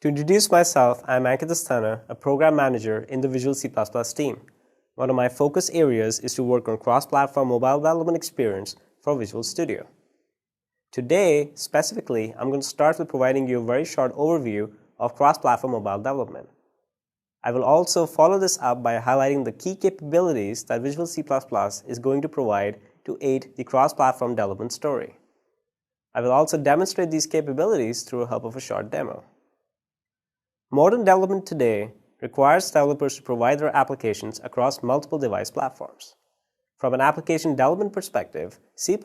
To introduce myself, I'm Ankit Asthana, a program manager in the Visual C++ team. One of my focus areas is to work on cross-platform mobile development experience for Visual Studio. Today, specifically, I'm going to start with providing you a very short overview of cross-platform mobile development. I will also follow this up by highlighting the key capabilities that Visual C++ is going to provide to aid the cross-platform development story. I will also demonstrate these capabilities through the help of a short demo. Modern development today requires developers to provide their applications across multiple device platforms. From an application development perspective, C++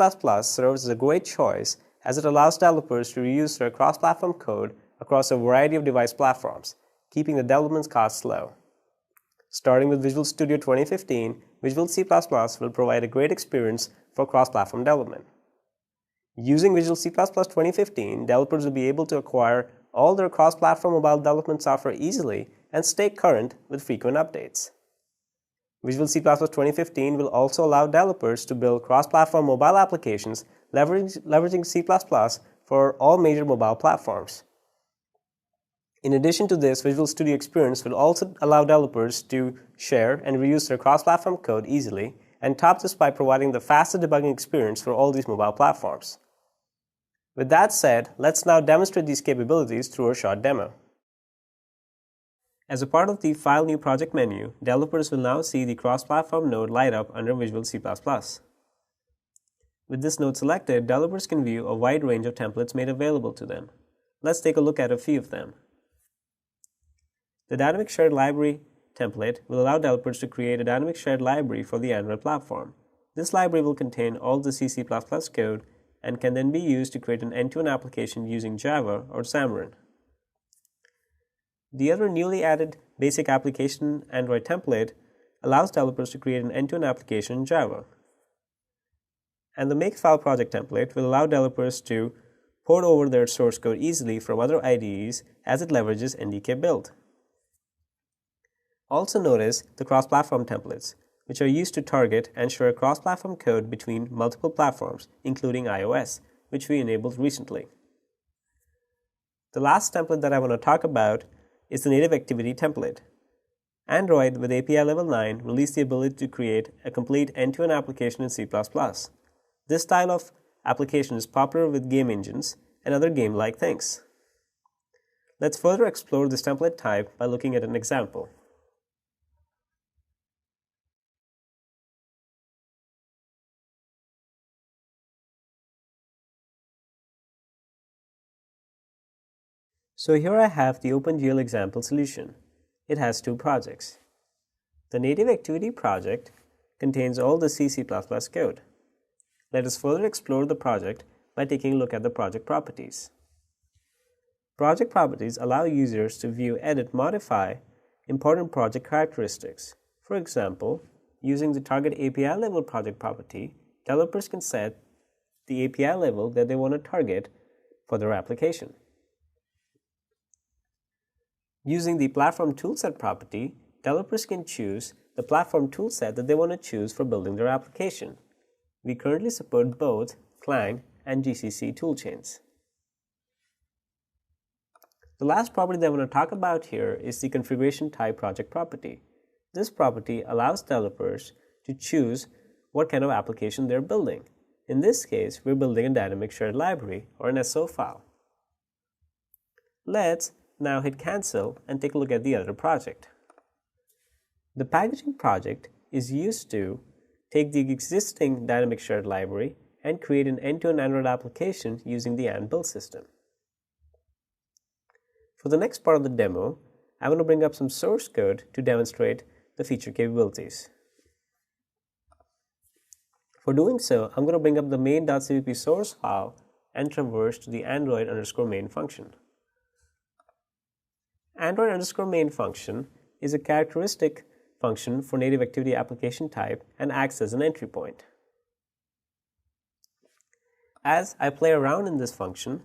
serves as a great choice as it allows developers to reuse their cross-platform code across a variety of device platforms, keeping the development costs low. Starting with Visual Studio 2015, Visual C++ will provide a great experience for cross-platform development. Using Visual C++ 2015, developers will be able to acquire all their cross-platform mobile development software easily and stay current with frequent updates. Visual C++ 2015 will also allow developers to build cross-platform mobile applications leveraging C++ for all major mobile platforms. In addition to this, Visual Studio Experience will also allow developers to share and reuse their cross-platform code easily and top this by providing the fastest debugging experience for all these mobile platforms. With that said, let's now demonstrate these capabilities through a short demo. As a part of the File New Project menu, developers will now see the cross-platform node light up under Visual C++. With this node selected, developers can view a wide range of templates made available to them. Let's take a look at a few of them. The Dynamic Shared Library template will allow developers to create a dynamic shared library for the Android platform. This library will contain all the C++ code and can then be used to create an end-to-end application using Java or Xamarin. The other newly added Basic Application Android template allows developers to create an end-to-end application in Java. And the Makefile project template will allow developers to port over their source code easily from other IDEs as it leverages NDK build. Also notice the cross-platform templates, which are used to target and share cross-platform code between multiple platforms, including iOS, which we enabled recently. The last template that I want to talk about is the Native Activity template. Android with API Level 9 released the ability to create a complete end-to-end application in C++. This style of application is popular with game engines and other game-like things. Let's further explore this template type by looking at an example. So here I have the OpenGL example solution. It has two projects. The Native Activity project contains all the C++ code. Let us further explore the project by taking a look at the project properties. Project properties allow users to view, edit, modify important project characteristics. For example, using the target API level project property, developers can set the API level that they want to target for their application. Using the Platform Toolset property, developers can choose the platform toolset that they want to choose for building their application. We currently support both Clang and GCC toolchains. The last property that I want to talk about here is the Configuration Type project property. This property allows developers to choose what kind of application they're building. In this case, we're building a dynamic shared library or an SO file. Let's now hit cancel and take a look at the other project. The packaging project is used to take the existing dynamic shared library and create an end-to-end Android application using the AND build system. For the next part of the demo, I want to bring up some source code to demonstrate the feature capabilities. For doing so, I'm going to bring up the main.cpp source file and traverse to the Android_main function. Android_main function is a characteristic function for Native Activity application type and acts as an entry point. As I play around in this function,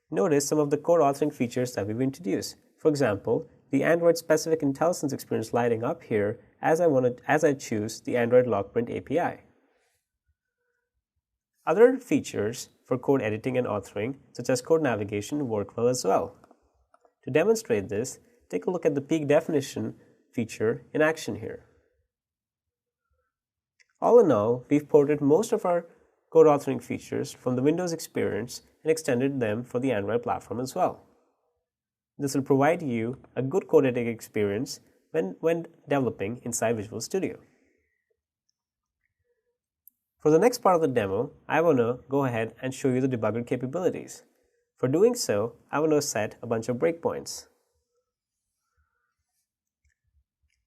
notice some of the code authoring features that we've introduced. For example, the Android specific IntelliSense experience lighting up here as I choose the Android LogPrint API. Other features for code editing and authoring, such as code navigation, work well as well. To demonstrate this, take a look at the peak definition feature in action here. All in all, we've ported most of our code authoring features from the Windows experience and extended them for the Android platform as well. This will provide you a good code editing experience when developing inside Visual Studio. For the next part of the demo, I want to go ahead and show you the debugger capabilities. For doing so, I want to set a bunch of breakpoints.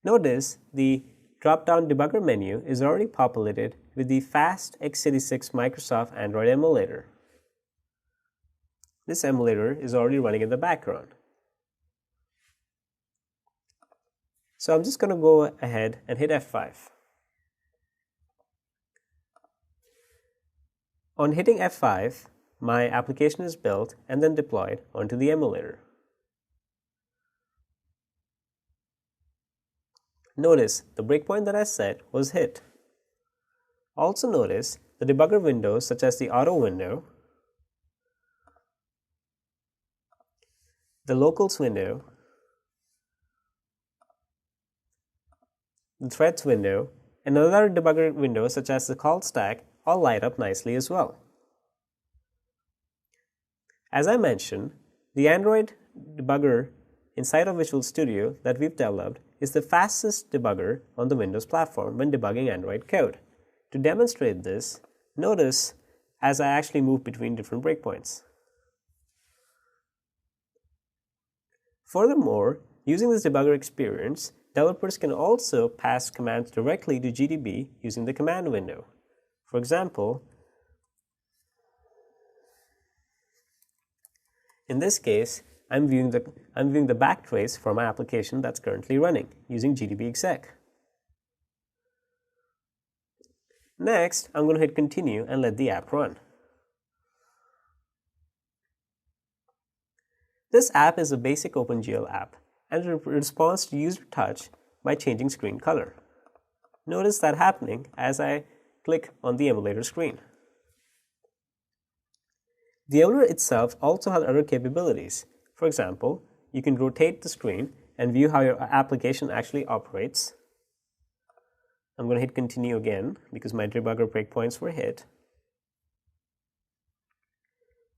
Notice the drop-down debugger menu is already populated with the fast x86 Microsoft Android emulator. This emulator is already running in the background. So I'm just going to go ahead and hit F5. On hitting F5, my application is built and then deployed onto the emulator. Notice the breakpoint that I set was hit. Also notice the debugger windows such as the auto window, the locals window, the threads window, and another debugger window such as the call stack all light up nicely as well. As I mentioned, the Android debugger inside of Visual Studio that we've developed is the fastest debugger on the Windows platform when debugging Android code. To demonstrate this, notice as I actually move between different breakpoints. Furthermore, using this debugger experience, developers can also pass commands directly to GDB using the command window. For example, in this case, I'm viewing the backtrace for my application that's currently running using GDB exec. Next, I'm going to hit continue and let the app run. This app is a basic OpenGL app and it responds to user touch by changing screen color. Notice that happening as I click on the emulator screen. The emulator itself also has other capabilities. For example, you can rotate the screen and view how your application actually operates. I'm going to hit continue again because my debugger breakpoints were hit.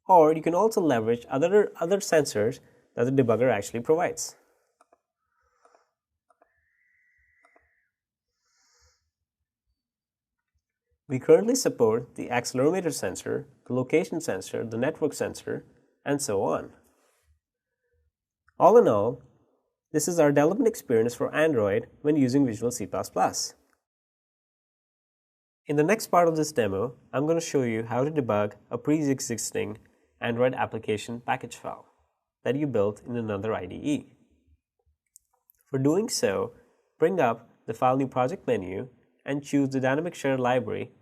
Or you can also leverage other sensors that the debugger actually provides. We currently support the accelerometer sensor, the location sensor, the network sensor, and so on. All in all, this is our development experience for Android when using Visual C++. In the next part of this demo, I'm going to show you how to debug a pre-existing Android application package file that you built in another IDE. For doing so, bring up the File New Project menu and choose the Dynamic Shared Library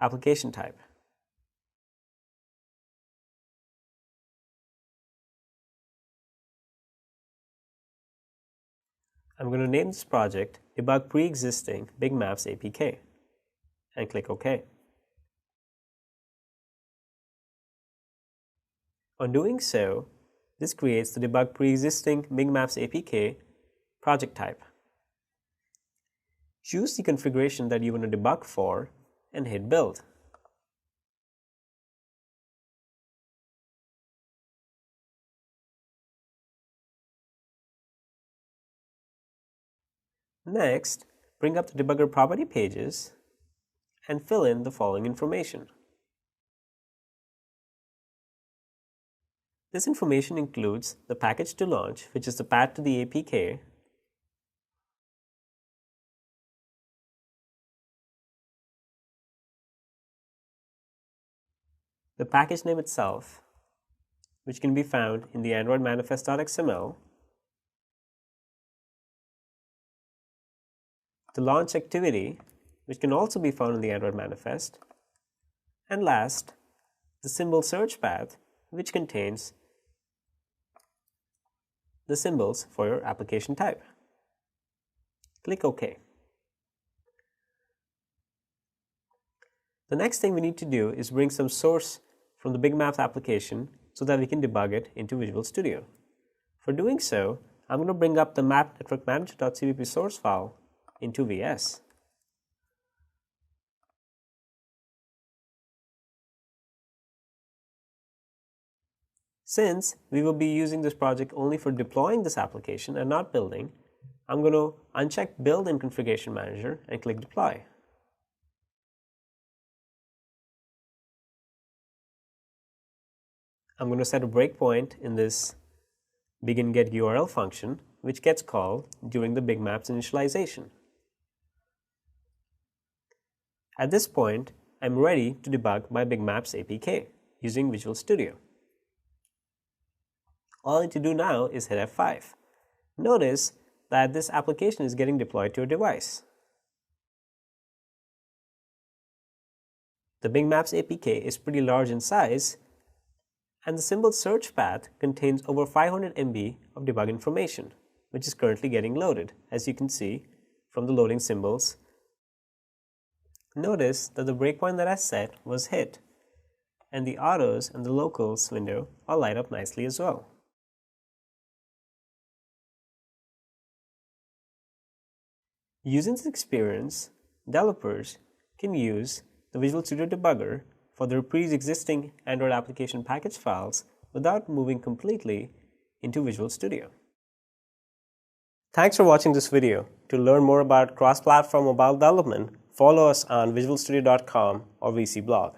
application type. I'm going to name this project Debug Pre-Existing Big Maps APK and click OK. On doing so, this creates the Debug Pre-Existing Big Maps APK project type. Choose the configuration that you want to debug for and hit Build. Next, bring up the debugger property pages and fill in the following information. This information includes the package to launch, which is the path to the APK, the package name itself, which can be found in the Android manifest.xml, the launch activity, which can also be found in the Android manifest, and last, the symbol search path, which contains the symbols for your application type. Click OK. The next thing we need to do is bring some source from the Big Maps application so that we can debug it into Visual Studio. For doing so, I'm going to bring up the map network manager.cpp source file into VS. Since we will be using this project only for deploying this application and not building, I'm going to uncheck Build in Configuration Manager and click Deploy. I'm going to set a breakpoint in this begin get URL function, which gets called during the Big Maps initialization. At this point, I'm ready to debug my Big Maps APK using Visual Studio. All I need to do now is hit F5. Notice that this application is getting deployed to your device. The Big Maps APK is pretty large in size, and the symbol search path contains over 500 MB of debug information, which is currently getting loaded, as you can see from the loading symbols. Notice that the breakpoint that I set was hit, and the autos and the locals window all light up nicely as well. Using this experience, developers can use the Visual Studio Debugger for their pre-existing Android application package files without moving completely into Visual Studio. Thanks for watching this video. To learn more about cross-platform mobile development, follow us on visualstudio.com or VC Blog.